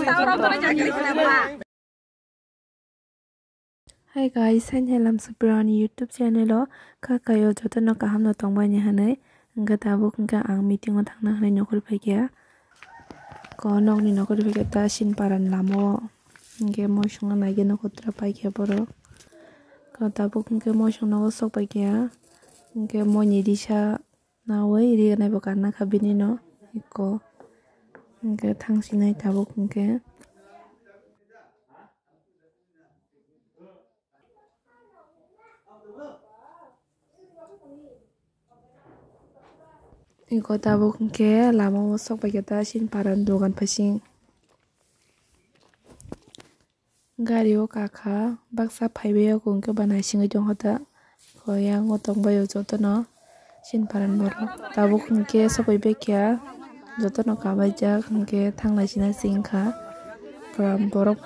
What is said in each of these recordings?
Hi guys, saya Helam Subran YouTube channel lo. Kakayo joto no kaham no tongba nya hanai. Enggak tabuk enggak ang meeting otang na hanai nyokol pagia. Konong ni nyokol pagia ta sin paran lamo. Enggak mo shunga nage no kotra pagia boro. Kalau tabuk enggak mo shung no sok pagia. Enggak mo nyidisha na wei ri na bukan na kabini no. Iko. Enggak tang sinai tabuk enggak. Iko tabuk ke lama sok bageta sin paran dogan pasing gario kaka baksa phaibe ko ke banai singa jong hota ko yang otong bayo joto no sin paran boro tabuk ke sokoi be kya joto no ka baja ke thangla sina singkha pram borok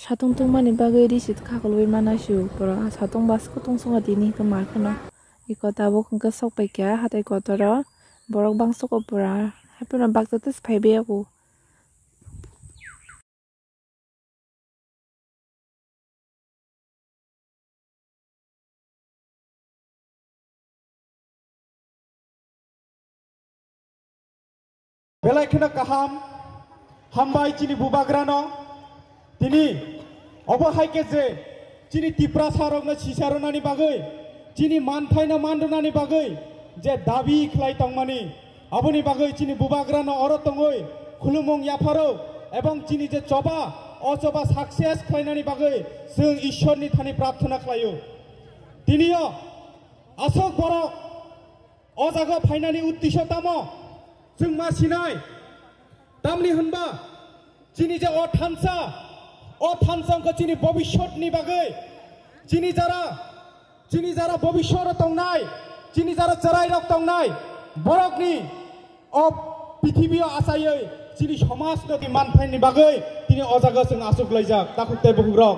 Satung tung mani bagai di situ kakak lebih mana sih, pura satung bas kutung sungai ini kemar kena, iko tabuk engke sok pekya hatai kotor, borok bang sok pura, happy nambak tetes pebe aku. Belai kena kaham, hambai cini bubagrano, tini. Obo haike je chini tipra sarok na sisaro nani bagai chini manthai na mando nani bagai je dabi khlai tongmani aboni bagai chini bubagra no oro tongoi khulumong yaparo ebong chini je choba ochoba success khlai nani bagai sung ishwar ni thani prarthana khlaio tinio asok borok o jaga phainani uddisho tamo sung ma sinai tamni hunba chini je o thansa o thansang ko chini bobishot ni bagai chini jara bobishot tongnai chini jara charai rok tongnai borok ni o pithibio asayoi chini samas no ti manphai ni bagai tini o jaga sing asuk laijak takukte bugrok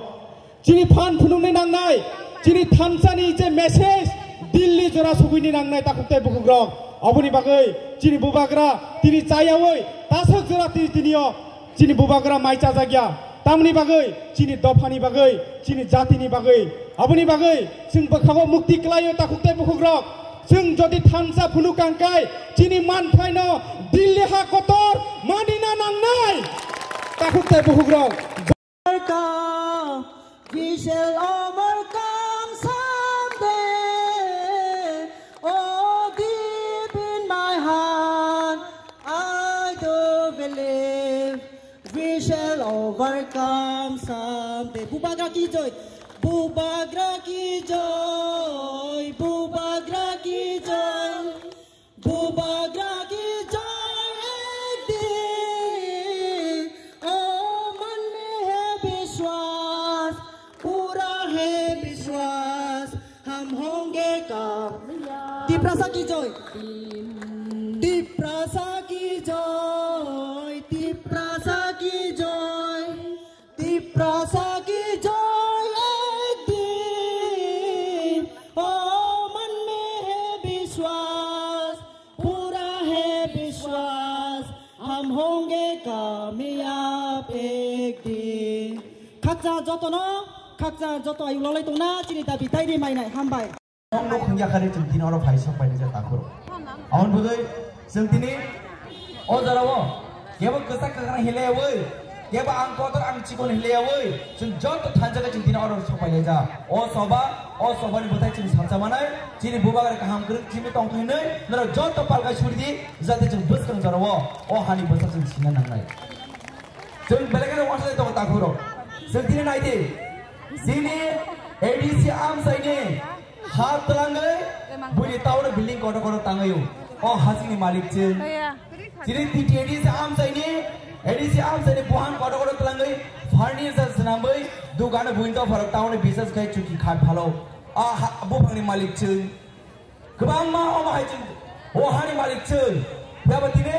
chini phan phunung ni nangnai chini thansani je message dilli jora sugui ni nangnai takukte bugrok aboni bagai chini bubagra tini chayawoi tasuk jora tinio chini bubagra maicha jagya tamni bagai chini dofani bagai chini jatini bagai aboni bagai sing bakhago mukti klayo takukte bugrok sing jodi thansa phunu kangkai chini manphai no dilli ha kotor manina nangnai takukte bugrok we shall overcome someday. Oh, deep in my heart I do believe we shall overcome someday. Bubagra ki joy, Bubagra ki joy, Bubagra ki joy, Bubagra ki joy ek din. Oh, मन में है विश्वास, पूरा है विश्वास, हम होंगे कामयाब. दीपरासा की joy, दीपरासा की joy, दीपरासा की joy, दीपरासा की joy एक दिन. ओ मन में है विश्वास, पूरा है विश्वास, हम होंगे कामयाब एक दिन. 각자 저토노 각자 저토 아유 롤레 동나 지리다 비타이리 마이나이 한바이. Nong khungya khari jeng tin oro phai sok pai ja takuro. Awan bugai jeng tini O jarawo keba kesak kekarang hilewoi keba ang kotor ang cikon hilewoi jeng jot thanjaga jeng dina order sopai leja o soba ni botai jeng samsa manai jini bubagar kaham keruk jini tongkai nei nara jot palgai surdi jate jeng bus kang jarawo o hani bosak jeng sinan nangnai jeng belakang wasa itu takuro jeng dina naide sini ADC am saine hat telangai buli tahu building kotor tangayu o hasini malik jeng jadi TTAD am saini ADC am saini buhan kodo telangai furniture senambai dugaan buinto farak tahun bisnis kai cuki khat phalo bu phangni malik chun kebang ma o hai chun o hani malik chun berarti ne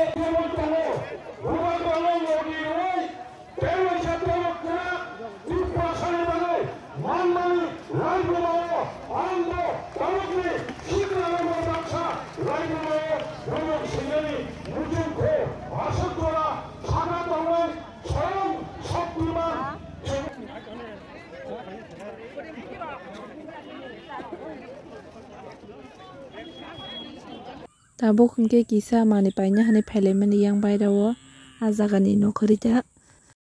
Tabuk hingke kisa mani paina hani pelemani yang bayrawo azagani no kerja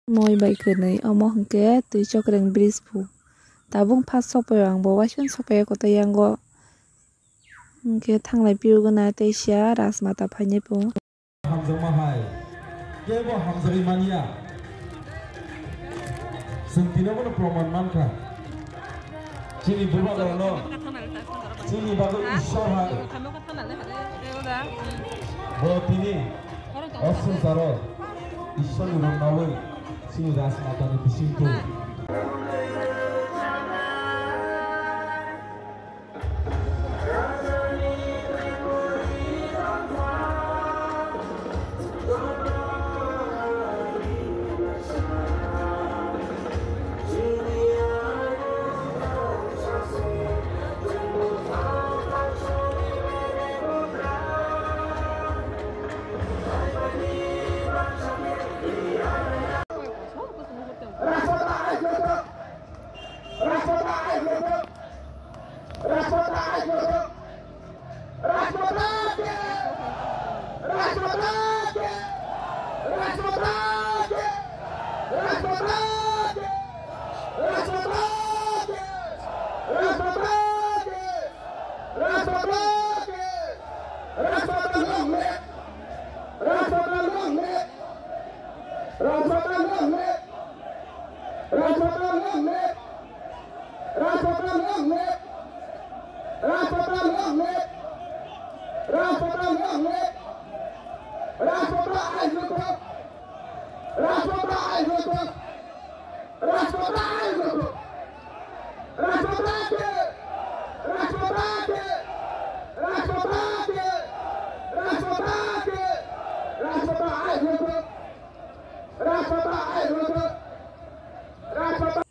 moi bai kenai omo hingke tuisok reng bridge pu tabung pas sopayang bo wasun sopaya kota yang go hingke thanglai piugana tesia rasmata phaine pu hamjang mahai kebo hamjari mania sentino kono proman manka chini buba gono chini bago ishor ha bo tini asun saro ishor urang nawe chini rasmata ni bisingku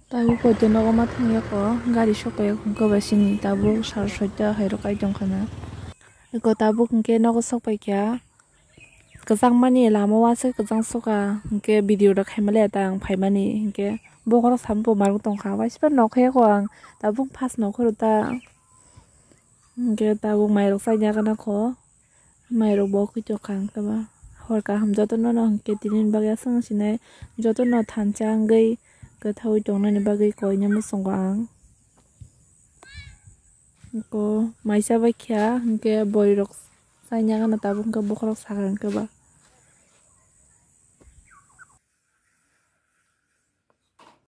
tabu podo no ma thangya ko gari sopaya hingke basing tabu sar soita hairo kai jongkana ko tabu hingke no sopai kya kajang mani lama wase kajang soka hingke video ra khaimale tang phaimani hingke bokor sampo maru tongkha waispa nokhaya ko ang tabu pas nokhoro ta hingke tabu mairok saina kana ko mairok bo kuito khang kaba horka ham joto no hingke tinin bagya sang sinai joto no thanchang gai kathau tongnani bagui koinyamu songo ang ko maisa baikya hingke boirok saina kana tabung ka bokrok sagang kaba